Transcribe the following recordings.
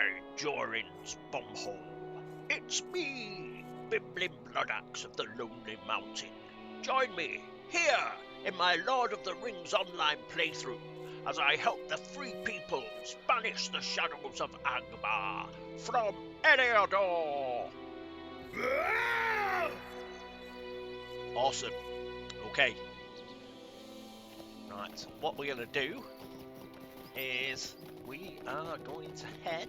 my Jorin's bumhole. It's me, Bimblin Bloodaxe of the Lonely Mountain. Join me here in my Lord of the Rings online playthrough as I help the Free Peoples banish the shadows of Angmar from Eriador. Awesome. Okay. Right, what we're going to do is we are going to head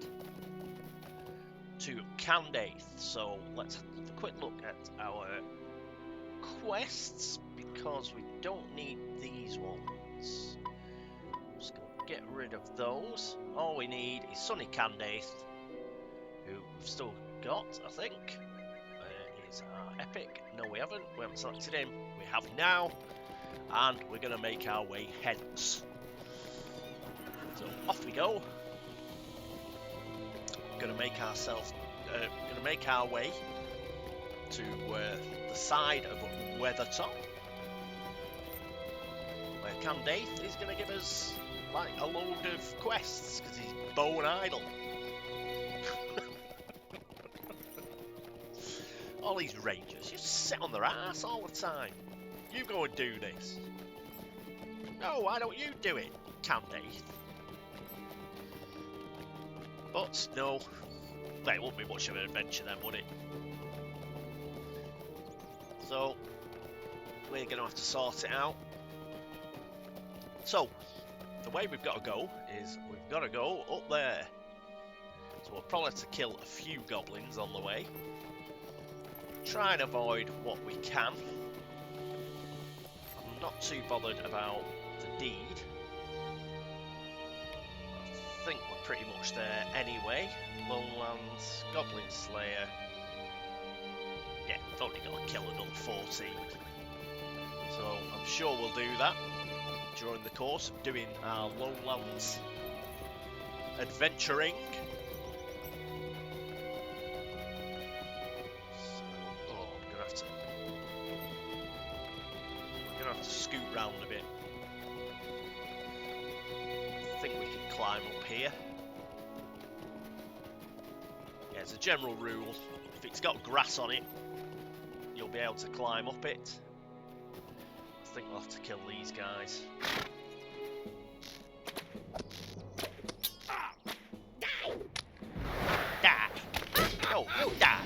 to Candaith. So let's have a quick look at our quests because we don't need these ones. Just going to get rid of those. All we need is Sunny Candaith, who we've still got, I think. Is our epic. No, we haven't. We haven't selected him. We have now. And we're going to make our way hence. So off we go. Going to make our way to the side of Weathertop, where Candaith is going to give us like a load of quests because he's bone idle. All these rangers just sit on their ass all the time. You go and do this. No, why don't you do it, Candaith? But no, well, it won't be much of an adventure then, would it? So we're going to have to sort it out. So the way we've got to go is we've got to go up there. So we'll probably have to kill a few goblins on the way. Try and avoid what we can. I'm not too bothered about the deed. I think we're pretty much there anyway. Lowlands, Goblin Slayer. Yeah, we've only got to kill another 14. So I'm sure we'll do that during the course of doing our Lowlands adventuring. Scoot round a bit. I think we can climb up here. Yeah, as a general rule, if it's got grass on it, you'll be able to climb up it. I think we'll have to kill these guys. Die! Die! No, you die!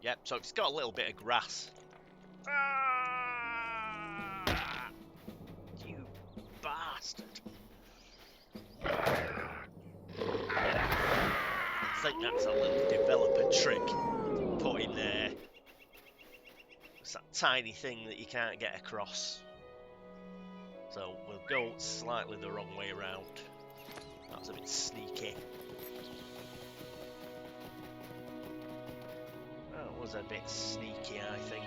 Yep, so it's got a little bit of grass. You bastard. I think that's a little developer trick put in there. It's that tiny thing that you can't get across. So we'll go slightly the wrong way around. That was a bit sneaky. Was a bit sneaky, I think.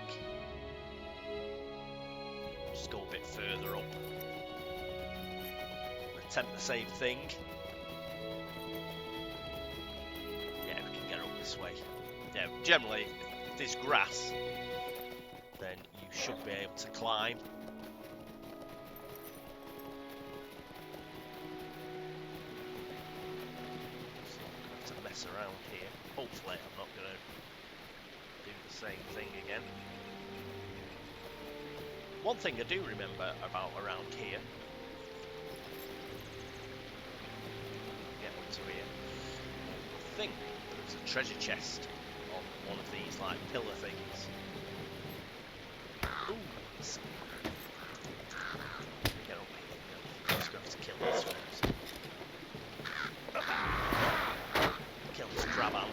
Just go a bit further up. Attempt the same thing. Yeah, we can get up this way. Yeah, generally, if there's grass, then you should be able to climb. So I'm going to have to mess around here. Hopefully, I'm not going to do the same thing again. One thing I do remember about around here, get up to here, I think there's a treasure chest on one of these like pillar things. Ooh, get up here. I'm just going to have to kill this one. Kill this crab out.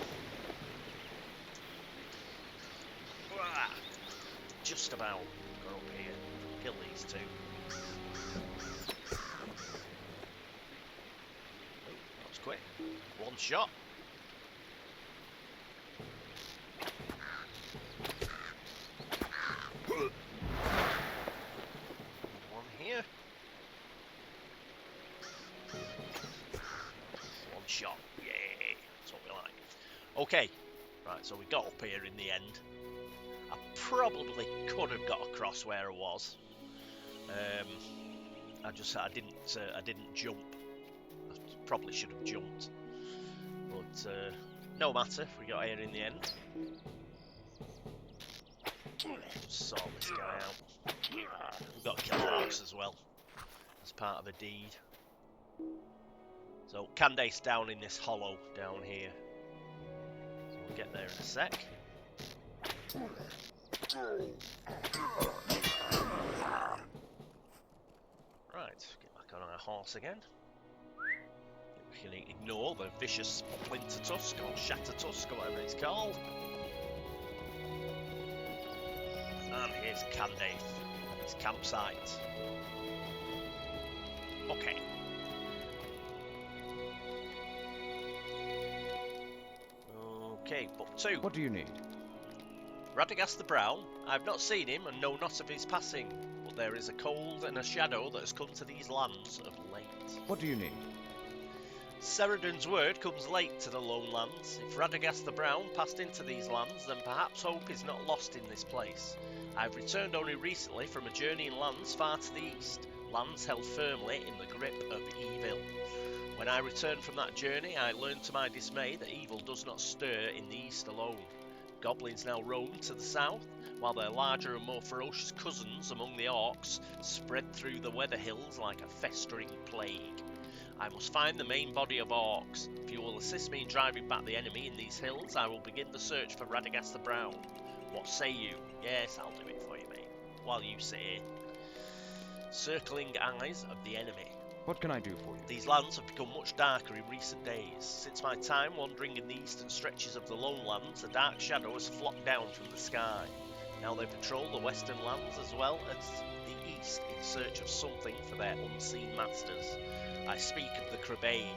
Just about go up here, kill these two. Oh, that was quick. One shot. One here. One shot. Yay! That's what we like. Okay, Right, so we got up here in the end. I probably could have got across where I was. I didn't jump. I probably should have jumped, but no matter. We got here in the end. Just sort this guy out. We've got to kill Orcs as well, as part of a deed. So Candaith's down in this hollow down here. So we'll get there in a sec. Right, get back on our horse again. We can ignore the vicious Splinter Tusk or Shatter Tusk or whatever it's called. And here's Candaith, its campsite. Okay. Okay, book 2. What do you need? Radagast the Brown. I've not seen him and know not of his passing, but there is a cold and a shadow that has come to these lands of late. What do you need? Ceridon's word comes late to the Lone Lands. If Radagast the Brown passed into these lands, then perhaps hope is not lost in this place. I've returned only recently from a journey in lands far to the east, lands held firmly in the grip of evil. When I returned from that journey, I learned to my dismay that evil does not stir in the east alone. Goblins now roam to the south, while their larger and more ferocious cousins among the Orcs spread through the weather hills like a festering plague. I must find the main body of Orcs. If you will assist me in driving back the enemy in these hills, I will begin the search for Radagast the Brown. What say you? Yes, I'll do it for you, mate. While you sit here. Circling eyes of the enemy. What can I do for you? These lands have become much darker in recent days. Since my time wandering in the eastern stretches of the Lone Lands, a dark shadow has flocked down from the sky. Now they patrol the western lands as well as the east in search of something for their unseen masters. I speak of the Crebain,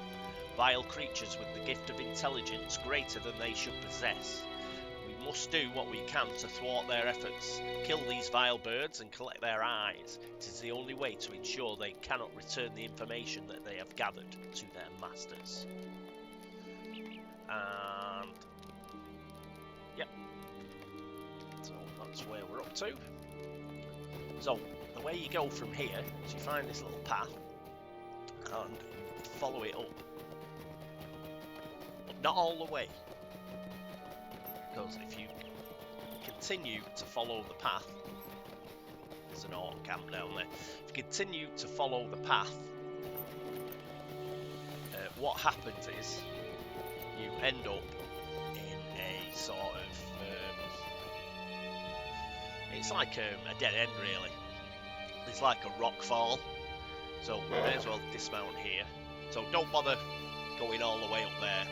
vile creatures with the gift of intelligence greater than they should possess. We must do what we can to thwart their efforts, kill these vile birds and collect their eyes. It is the only way to ensure they cannot return the information that they have gathered to their masters. And yep, so that's where we're up to. So the way you go from here is you find this little path and follow it up, but not all the way. Because if you continue to follow the path, there's an Orc camp down there. If you continue to follow the path, what happens is you end up in a sort of it's like a dead end really. It's like a rock fall, so we may as well dismount here. So don't bother going all the way up there.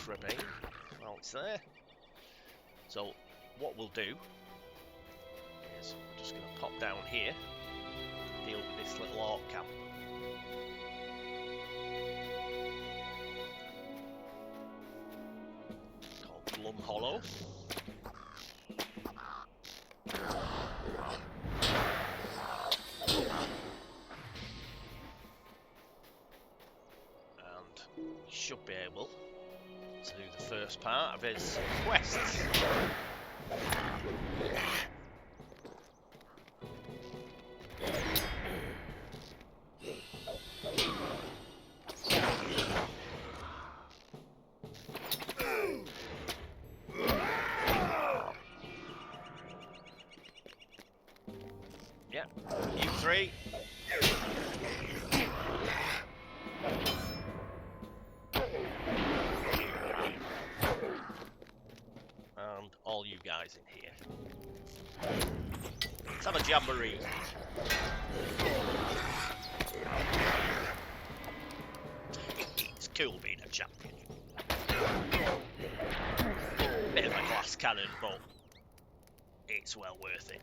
Crebain while it's there. So what we'll do is we're just going to pop down here, deal with this little Orc camp. Called Blum Hollow. And we should be able to do the first part of his quest. Yeah, you three. All you guys in here. Let's have a jamboree. It's cool being a champion. Bit of a glass cannon, but it's well worth it.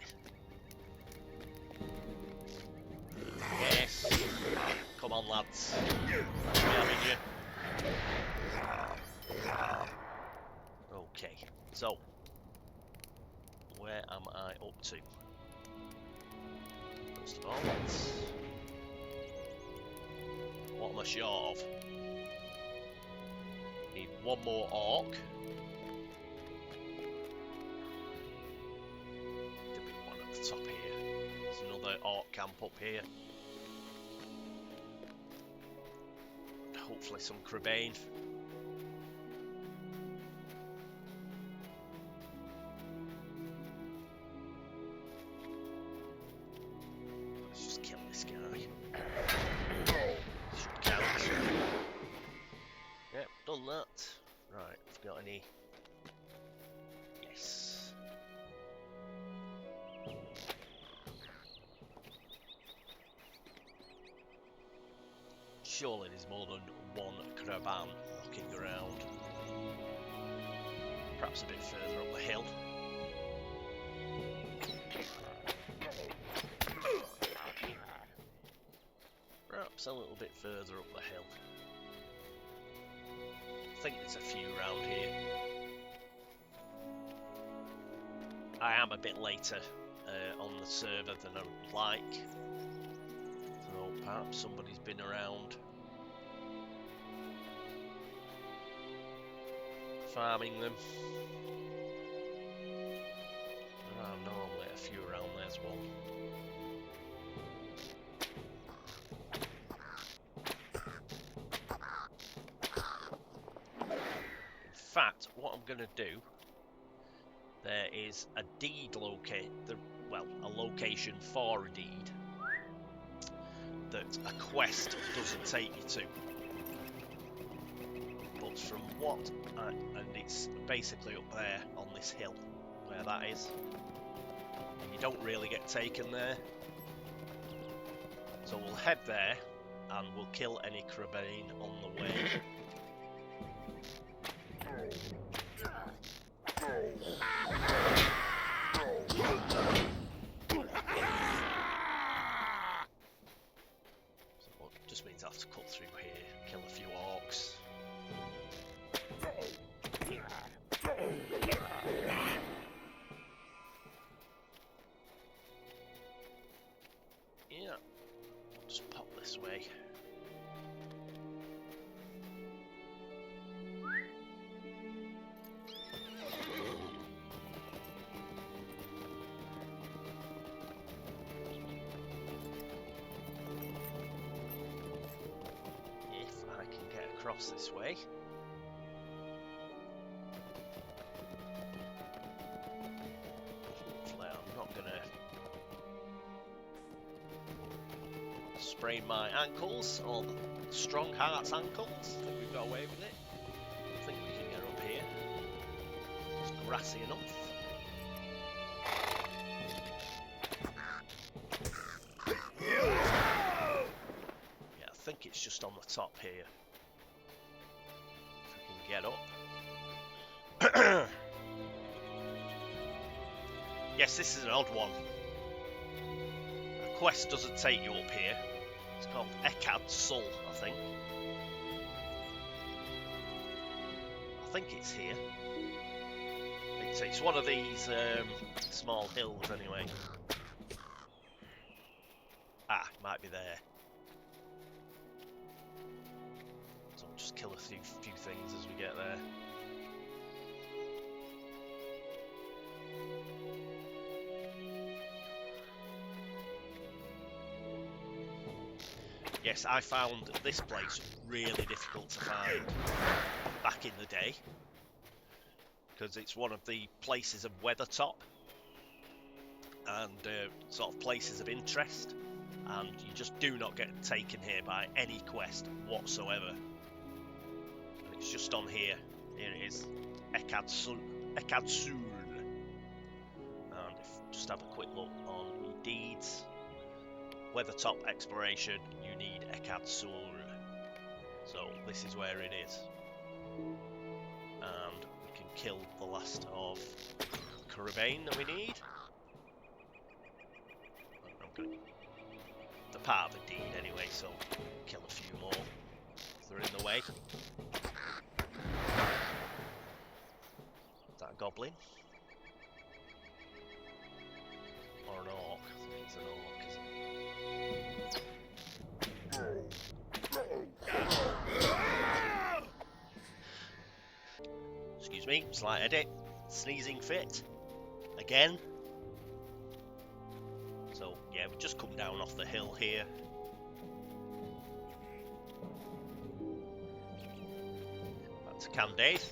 Yes. Come on, lads. We're having you. Okay, so where am I up to? First of all, what am I short of? one more orc. There'll be one at the top here. There's another orc camp up here. Hopefully some Crabane. Let's just kill this guy. Should count. Yep, done that. Right, have got any? Yes. Surely there's more than one Kraban knocking around. Perhaps a bit further up the hill. Perhaps a little bit further up the hill. I think there's a few around here. I am a bit later on the server than I would like. So perhaps somebody's been around farming them. There are normally a few around there as well. In fact, what I'm going to do, there is a deed a location for a deed that a quest doesn't take you to. But from what, and it's basically up there on this hill, where that is. And you don't really get taken there. So we'll head there, and we'll kill any Crabane on the way. So it just means I have to cut through here, kill a few orcs. Yeah, I'll just pop this way. If I can get across this way. Hopefully I'm not gonna sprain my ankles, or the strong heart's ankles. I think we've got away with it. I think we can get up here. It's grassy enough. Yeah, I think it's just on the top here. If I can get up. Yes, this is an odd one. The quest doesn't take you up here. It's called Ekad Sul, I think. I think it's here. It's one of these small hills anyway. Ah, it might be there. So we'll just kill a few things as we get there. Yes, I found this place really difficult to find back in the day, because it's one of the places of Weathertop and sort of places of interest, and you just do not get taken here by any quest whatsoever. And it's just on here. Here it is, Ekad Sul. And just have a quick look on deeds. Weathertop exploration, you need Ekad Sul. So this is where it is. And we can kill the last of Crabane that we need. They're part of a deed anyway, so kill a few more if they're in the way. Is that a goblin? Or an orc? I think it's an orc, isn't it? me, slight edit, sneezing fit, again. So yeah, we've just come down off the hill here. Back to Candaith,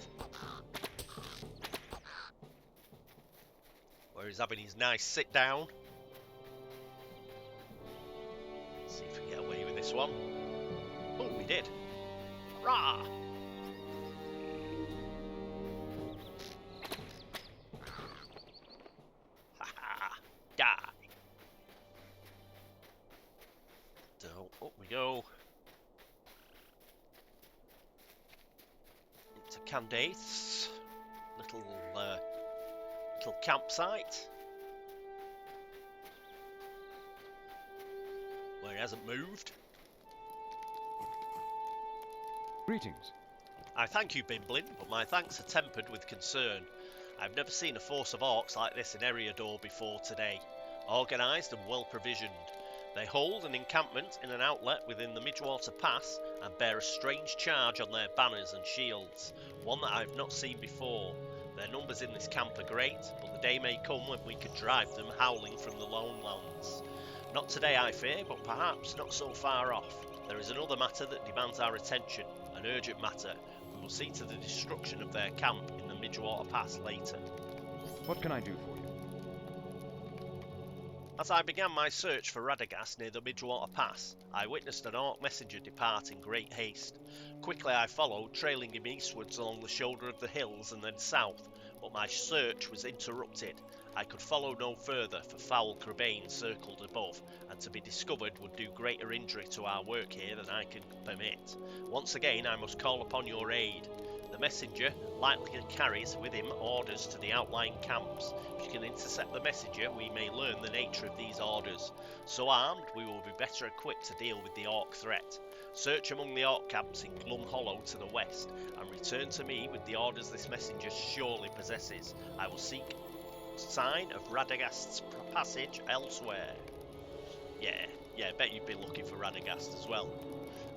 where he's having his nice sit down. Let's see if we can get away with this one. Oh, we did. Rah! Ha-ha! Die! So, up we go. Into Candaith's little campsite. Where he hasn't moved. Greetings. I thank you, Bimblin, but my thanks are tempered with concern. I've never seen a force of orcs like this in Eriador before today. Organised and well provisioned. They hold an encampment in an outlet within the Midgewater Pass and bear a strange charge on their banners and shields, one that I've not seen before. Their numbers in this camp are great, but the day may come when we could drive them howling from the lone lands. Not today, I fear, but perhaps not so far off. There is another matter that demands our attention, an urgent matter. We will see to the destruction of their camp in the Midgewater Pass later. What can I do for you? As I began my search for Radagast near the Midgewater Pass, I witnessed an orc messenger depart in great haste. Quickly I followed, trailing him eastwards along the shoulder of the hills and then south, but my search was interrupted. I could follow no further, for foul Crebain circled above, and to be discovered would do greater injury to our work here than I can permit. Once again I must call upon your aid. The messenger likely carries with him orders to the outlying camps. If you can intercept the messenger, we may learn the nature of these orders. So armed, we will be better equipped to deal with the orc threat. Search among the orc camps in Glum Hollow to the west, and return to me with the orders this messenger surely possesses. I will seek sign of Radagast's passage elsewhere. Yeah, bet you'd be looking for Radagast as well.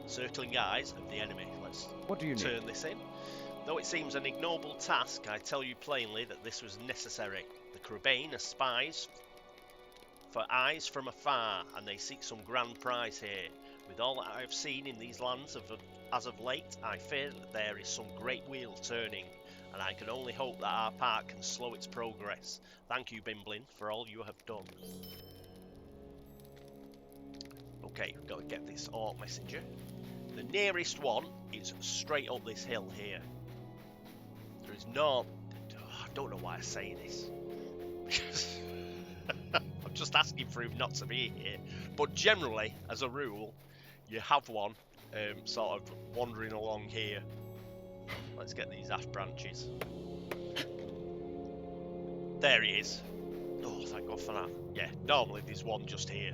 Circling eyes of the enemy. Let's turn this in. Though it seems an ignoble task, I tell you plainly that this was necessary. The Crebain are spies for eyes from afar, and they seek some grand prize here. With all that I have seen in these lands as of late, I fear that there is some great wheel turning, and I can only hope that our part can slow its progress. Thank you, Bimblin, for all you have done. Okay, we've got to get this orc messenger. The nearest one is straight up this hill here. There is no... I don't know why I say this. I'm just asking for him not to be here. But generally, as a rule, you have one sort of wandering along here. Let's get these ash branches. There he is. Oh, thank God for that. Yeah, normally there's one just here.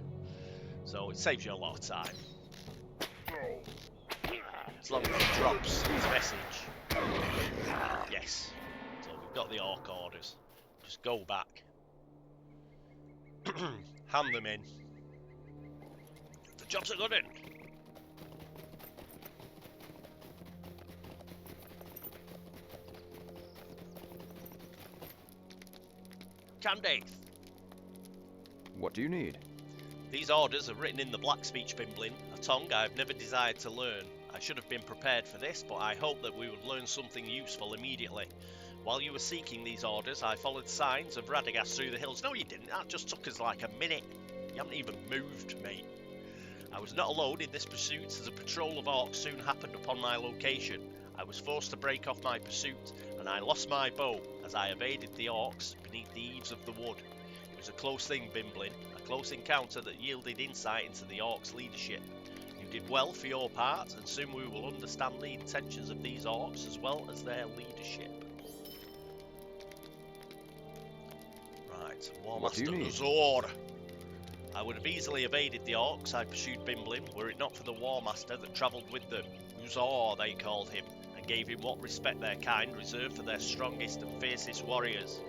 So it saves you a lot of time. As long as he drops his message. Yes. So we've got the orc orders. Just go back. Hand them in. The job's a good one. Candaith. What do you need? These orders are written in the black speech, Bimblin, a tongue I have never desired to learn. I should have been prepared for this, but I hoped that we would learn something useful immediately. While you were seeking these orders, I followed signs of Radagast through the hills. No, you didn't. That just took us like a minute. You haven't even moved, mate. I was not alone in this pursuit, as a patrol of orcs soon happened upon my location. I was forced to break off my pursuit, and I lost my bow as I evaded the orcs beneath the eaves of the wood. It was a close thing, Bimblin, a close encounter that yielded insight into the orcs' leadership. You did well for your part, and soon we will understand the intentions of these orcs as well as their leadership. Right, Warmaster Azor. I would have easily evaded the orcs I pursued Bimblin, were it not for the Warmaster that travelled with them. Uzor, they called him, and gave him what respect their kind reserved for their strongest and fiercest warriors.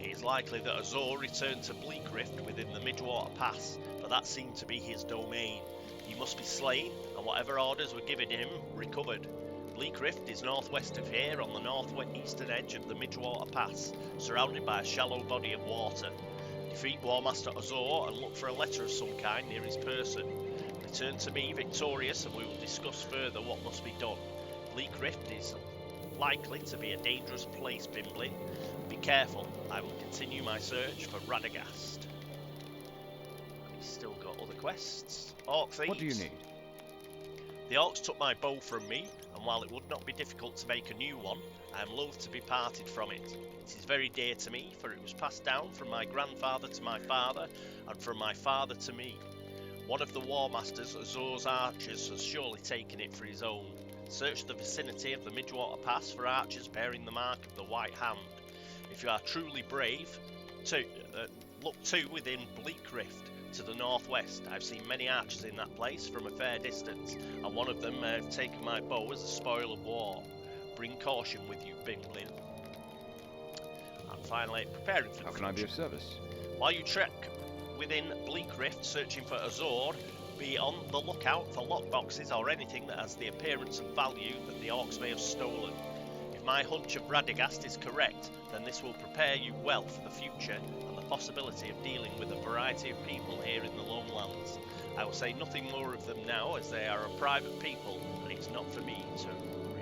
It is likely that Azor returned to Bleakrift within the Midgewater Pass, for that seemed to be his domain. He must be slain, and whatever orders were given him, recovered. Bleakrift is northwest of here on the northeastern edge of the Midgewater Pass, surrounded by a shallow body of water. Defeat War Master Azor and look for a letter of some kind near his person. Return to me victorious and we will discuss further what must be done. Bleakrift is likely to be a dangerous place, Bimblin. Be careful, I will continue my search for Radagast. And he's still got other quests. Orc thieves. What do you need? The Orcs took my bow from me, and while it would not be difficult to make a new one, I am loath to be parted from it. It is very dear to me, for it was passed down from my grandfather to my father, and from my father to me. One of the War Masters, Azor's archers, has surely taken it for his own. Search the vicinity of the Midgewater Pass for archers bearing the mark of the White Hand. If you are truly brave, look too within Bleakrift to the northwest. I've seen many archers in that place from a fair distance, and one of them may have taken my bow as a spoil of war. Bring caution with you, Bimblin. And finally, preparing for the How can I be of service? While you trek within Bleakrift searching for Azor, be on the lookout for lockboxes or anything that has the appearance of value that the Orcs may have stolen. If my hunch of Radagast is correct, then this will prepare you well for the future and the possibility of dealing with a variety of people here in the Lowlands. I will say nothing more of them now, as they are a private people, and it's not for me to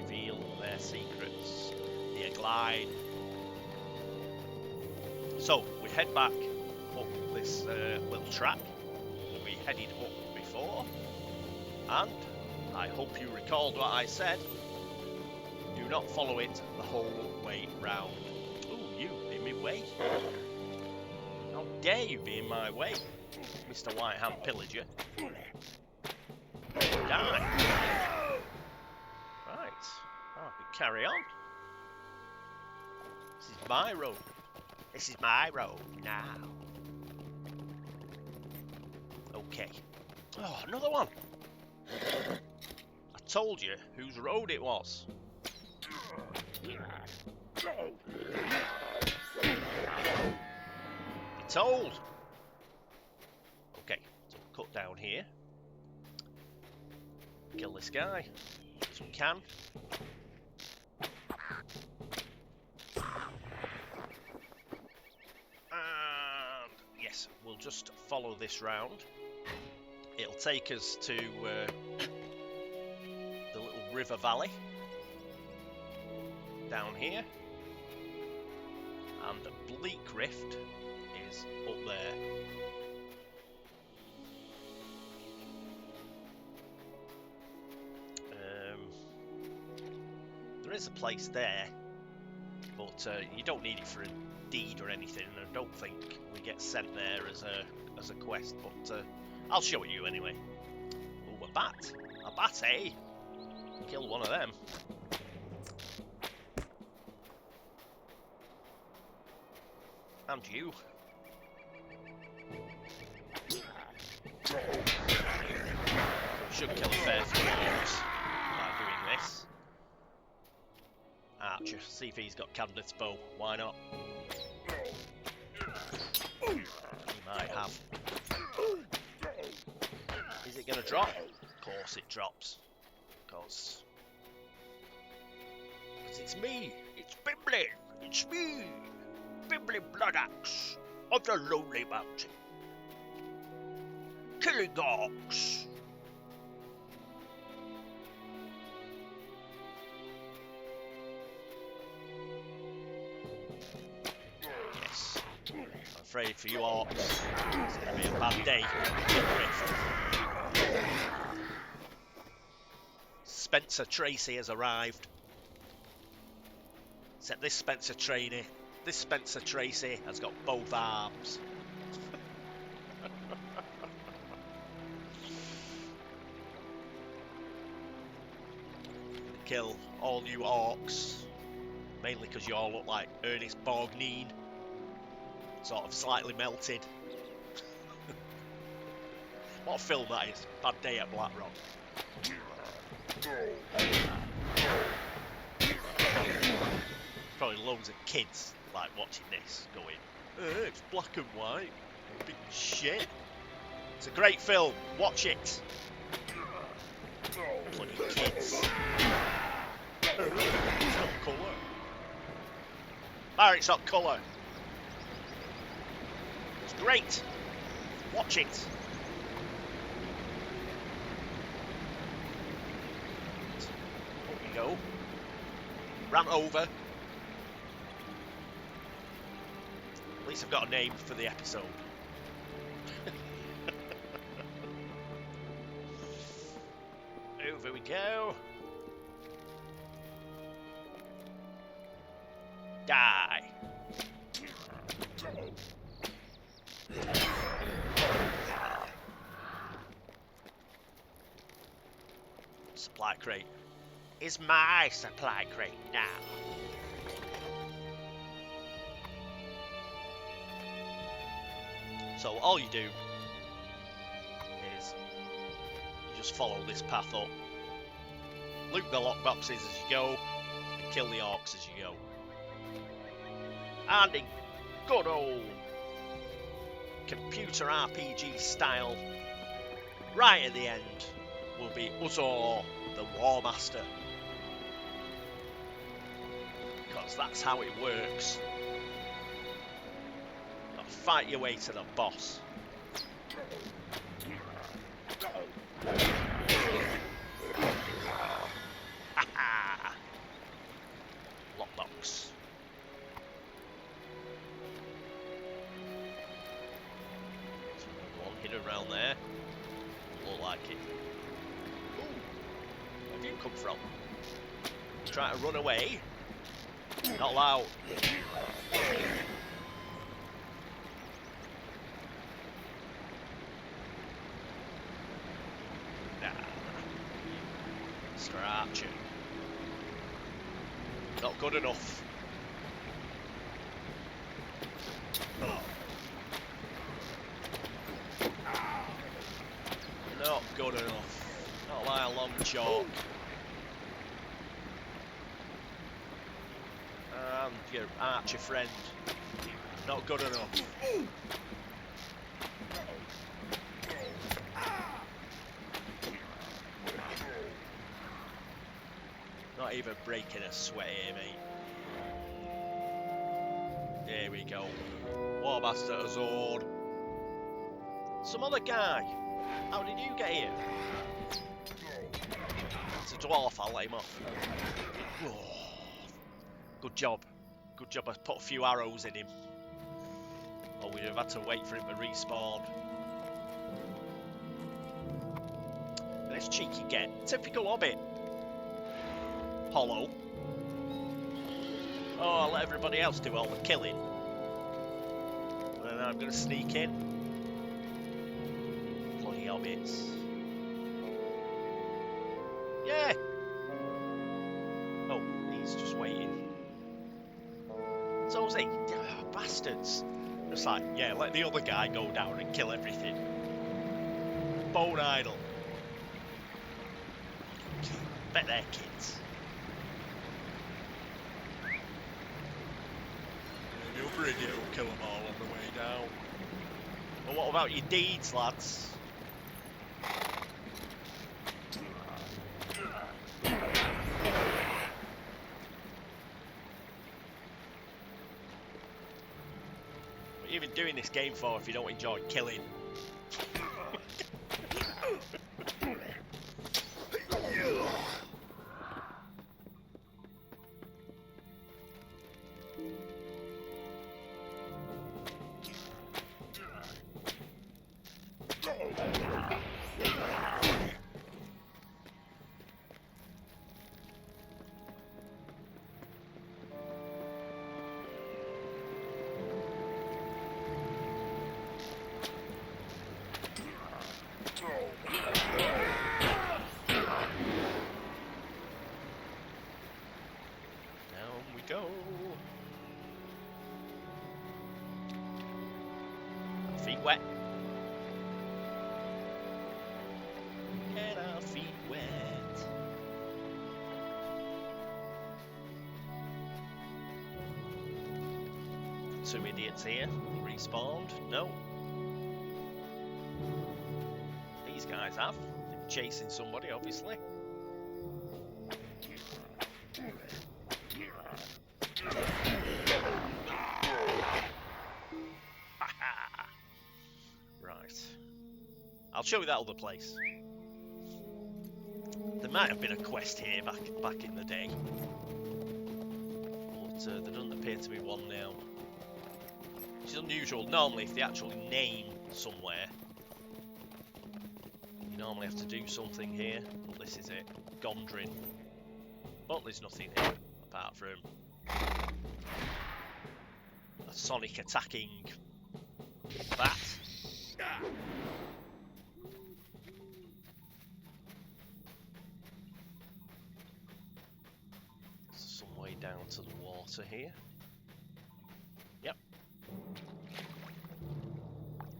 reveal their secrets. The Glide. So, we head back up this little track that we headed up before, and I hope you recalled what I said. Do not follow it the whole way round. Ooh, you in my way. How dare you be in my way, Mr. White Hand Pillager. Die. Right, we carry on. This is my road. This is my road now. Okay. Oh, another one. I told you whose road it was. Be told. Okay, so we'll cut down here. Kill this guy as we can. And yes, we'll just follow this round. It'll take us to the little river valley down here, and Bleakrift is up there. There is a place there, but you don't need it for a deed or anything, and I don't think we get sent there as a quest, but I'll show it you anyway. Oh, a bat! A bat, eh? Kill one of them. And you. We should kill a fair few orcs by doing this. Archer, see if he's got Candaith's bow. Why not? He might have. Is it going to drop? Of course it drops. Because it's me. It's Bimblin. It's me. Bimblin Bloodaxe of the Lonely Mountain. Killing Orcs. Yes. I'm afraid for you Orcs, it's going to be a bad day. Spencer Tracy has arrived. Except this Spencer Tracy has got both arms. Kill all you Orcs, mainly because you all look like Ernest Borgnine, sort of slightly melted. What a film that is. Bad Day at Blackrock. Probably loads of kids like watching this going, it's black and white, big shit. It's a great film, watch it. Bloody kids. Pirates on colour. It's great. Watch it. There we go. Ran over. At least I've got a name for the episode. Over we go. Die. Supply crate is my supply crate now. So all you do is you just follow this path up, loot the lockboxes as you go, and kill the orcs as you go. And in good old computer RPG style, right at the end will be Uzor, the War Master. Because that's how it works. Now fight your way to the boss. Haha! Lockbox. One hidden around there. Look like it. Ooh. Where have you come from? Trying to run away? Not allowed. Nah. Mr. Archer. Not good enough. Not good enough. Not by a long chalk. And your archer friend. Not good enough. Not even breaking a sweat here, mate. There we go. War Master Azord. Some other guy. How did you get here? It's a dwarf, I'll let him off. Oh, good job. Good job I put a few arrows in him. Or we'd have had to wait for him to respawn. And this cheeky get. Typical hobbit. Hollow. Oh, I'll let everybody else do all the killing. And I'm going to sneak in. Bloody hobbits. Yeah! Oh, he's just waiting. So was he? Oh, bastards. Just like, yeah, let the other guy go down and kill everything. Bone idle. Bet they're kids. The other idiot will kill them all on the way down. But what about your deeds, lads? What are you even doing this game for if you don't enjoy killing? Go. Feet wet. Get our feet wet. Two idiots here. Respawned? No. These guys have. They're chasing somebody, obviously. show you that other place. There might have been a quest here back in the day, but there doesn't appear to be one now. Which is unusual. Normally, if they actually name somewhere, you normally have to do something here. But this is it, Gondrin. But there's nothing here apart from a sonic attacking bat. Some way down to the water here. Yep.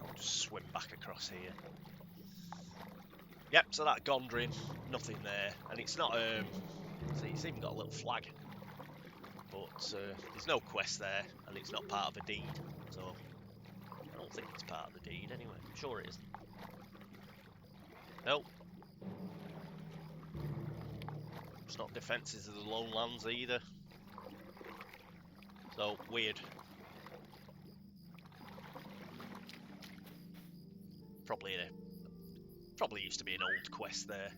I'll just swim back across here. Yep, so that Gondrin, nothing there. And it's not, see, it's even got a little flag. But there's no quest there, and it's not part of a deed. So, I don't think it's part of the deed anyway. I'm sure it isn't. Nope. It's not Defences of the Lone Lands either. So, weird. Probably used to be an old quest there.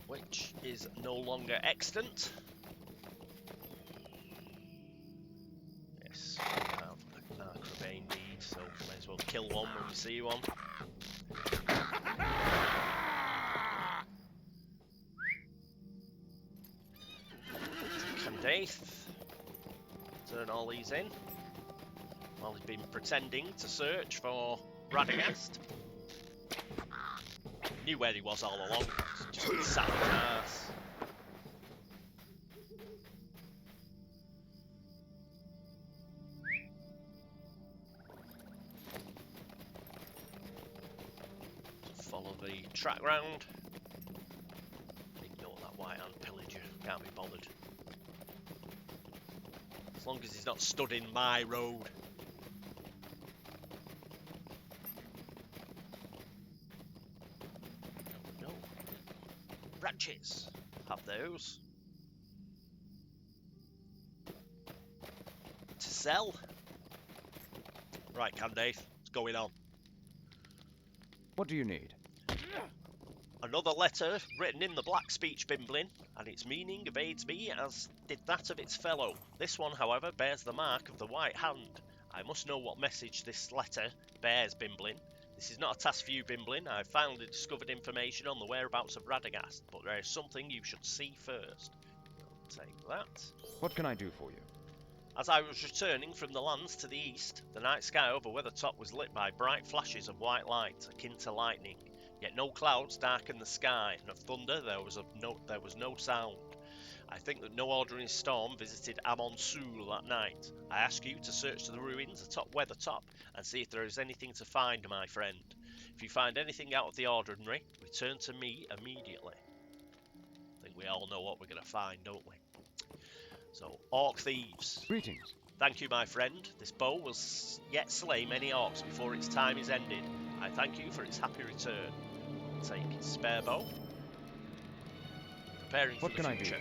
Which is no longer extant. Yes, we have an Arcravane deed, so may as well kill one when we see one. Candaith. Turn all these in. While he's been pretending to search for Radagast. Knew where he was all along. Just been sat on his ass. Follow the track round. Ignore that white hand pillager. Can't be bothered. As long as he's not stood in my road. Branches. Have those. To sell. Right, Candaith, what's going on? What do you need? Another letter written in the black speech, Bimblin, and its meaning evades me as did that of its fellow. This one, however, bears the mark of the white hand. I must know what message this letter bears, Bimblin. This is not a task for you, Bimblin. I have finally discovered information on the whereabouts of Radagast, but there is something you should see first. I'll take that. What can I do for you? As I was returning from the lands to the east, the night sky over Weathertop was lit by bright flashes of white light, akin to lightning. Yet no clouds darkened the sky, and of thunder there was no sound. I think that no ordinary storm visited Amon-Sul that night. I ask you to search the ruins atop Weathertop and see if there is anything to find, my friend. If you find anything out of the ordinary, return to me immediately. I think we all know what we're going to find, don't we? So, Orc Thieves. Greetings. Thank you, my friend. This bow will yet slay many orcs before its time is ended. I thank you for its happy return. Take spare bow. Preparing for the future.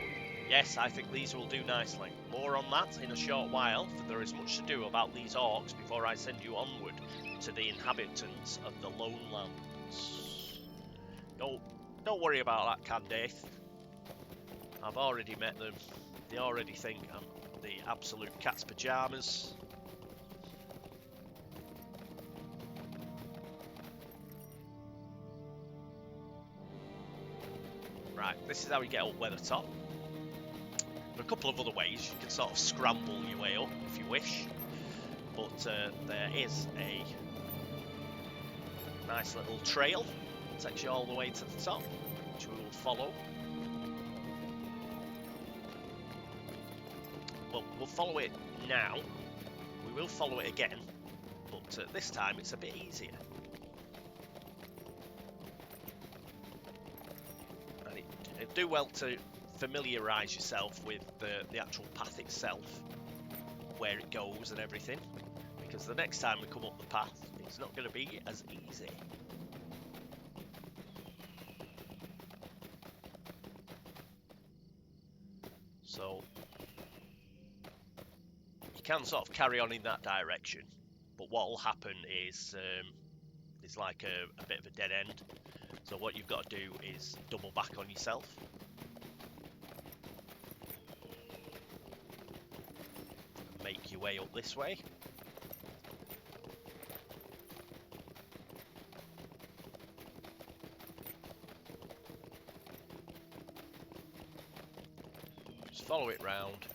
Yes, I think these will do nicely. More on that in a short while, for there is much to do about these orcs before I send you onward to the inhabitants of the Lone Lands. Don't worry about that, Candaith. I've already met them. They already think I'm the absolute cat's pyjamas. Right, this is how we get up Weathertop. There are a couple of other ways. You can sort of scramble your way up if you wish. But there is a nice little trail that takes you all the way to the top, which we will follow. Well, we'll follow it now. We will follow it again, but this time it's a bit easier. And it do well to familiarise yourself with the actual path itself, where it goes and everything, because the next time we come up the path, it's not going to be as easy. So you can sort of carry on in that direction, but what will happen is like a bit of a dead end. So what you've got to do is double back on yourself. And make your way up this way. Just follow it round.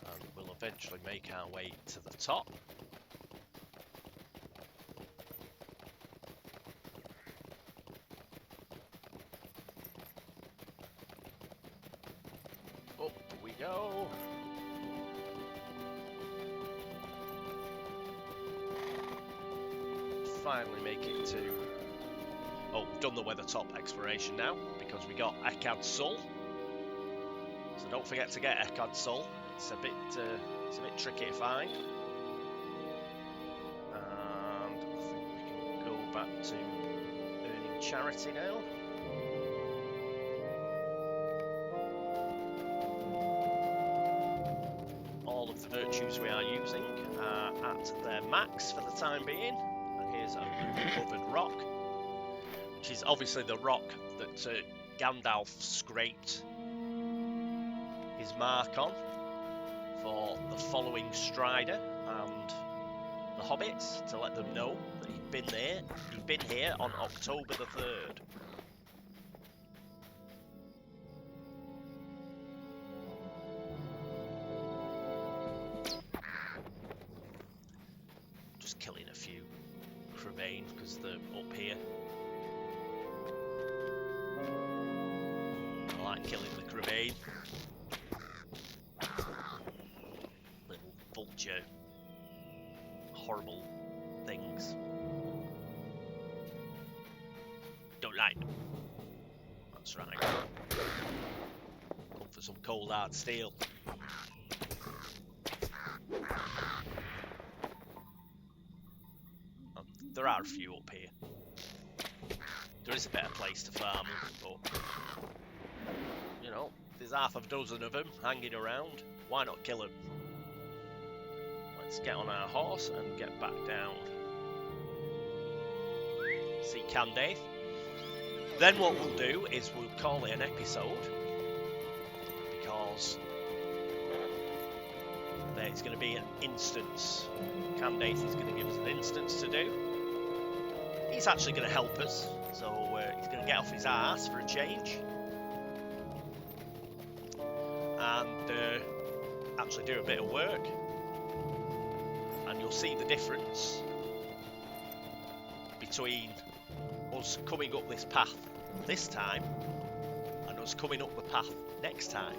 And we'll eventually make our way to the top. Up we go. Finally make it to... Oh, we've done the Weathertop exploration now, because we got Ekkad's Soul. So don't forget to get Ekkad's Soul. It's a bit tricky to find. And I think we can go back to earning charity now. All of the virtues we are using are at their max for the time being. And here's a covered rock, which is obviously the rock that Gandalf scraped his mark on for the following Strider and the Hobbits, to let them know that he'd been there. He'd been here on October the 3rd. Just killing a few Crevane because they're up here. I like killing the Crevane. Little vulture, horrible things. Don't like them. That's right. Come for some cold hard steel. There are a few up here. There is a better place to farm them, but you know, there's half a dozen of them hanging around. Why not kill them? Let's get on our horse and get back down. See Candaith. Then what we'll do is we'll call it an episode, because there's going to be an instance. Candaith is going to give us an instance to do. He's actually going to help us, so he's going to get off his arse for a change. And actually do a bit of work. And you'll see the difference between us coming up this path this time and us coming up the path next time.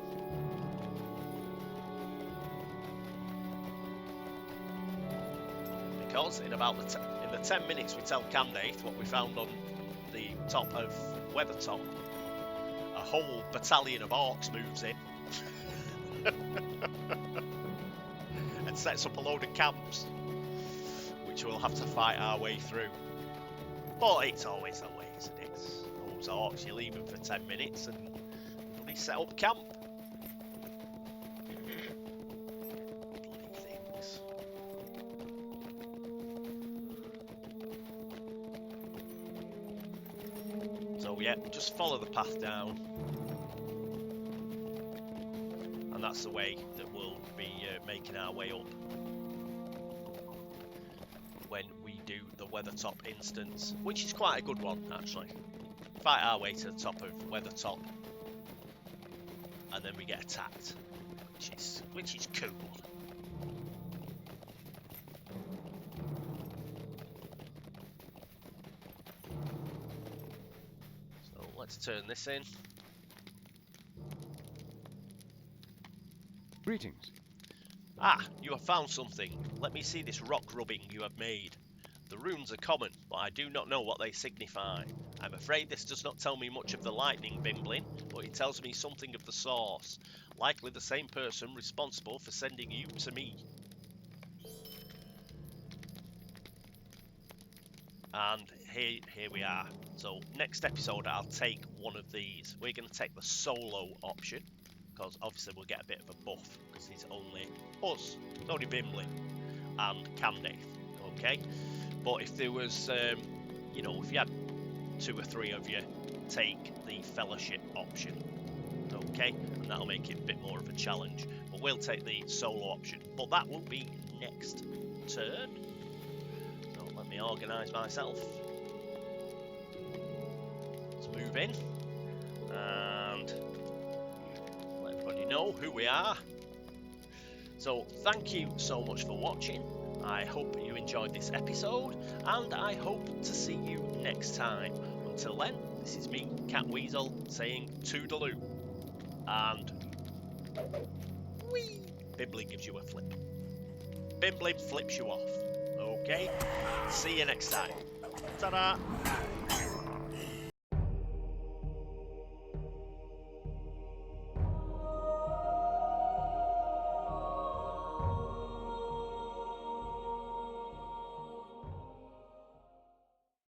Because in about the 10 minutes we tell Candaith what we found on the top of Weathertop, a whole battalion of Orcs moves in and sets up a load of camps, which we'll have to fight our way through. But it's always the way, isn't it? Those Orcs, you leave them for 10 minutes and they set up camp. Bloody things. So yeah, just follow the path down. And that's the way that we'll be making our way up when we do the Weathertop instance, which is quite a good one actually. Fight our way to the top of Weathertop, and then we get attacked, which is cool. So let's turn this in. Greetings. Ah, you have found something. Let me see this rock rubbing you have made. The runes are common, but I do not know what they signify. I'm afraid this does not tell me much of the lightning, Bimblin, but it tells me something of the source. Likely the same person responsible for sending you to me. And here we are. So next episode I'll take one of these. We're going to take the solo option, because obviously we'll get a bit of a buff because it's only us, it's only Bimblin and Candaith, okay? But if there was, you know, if you had 2 or 3 of you take the fellowship option, okay, and that'll make it a bit more of a challenge. But we'll take the solo option, but that will be next turn. So let me organise myself. Let's move in and let everybody know who we are. So thank you so much for watching. I hope you enjoyed this episode, and I hope to see you next time. Until then, this is me, Cat Weasel, saying toodaloo. And whee! Bimblin gives you a flip. Bimblin flips you off. Okay? See you next time. Ta-da!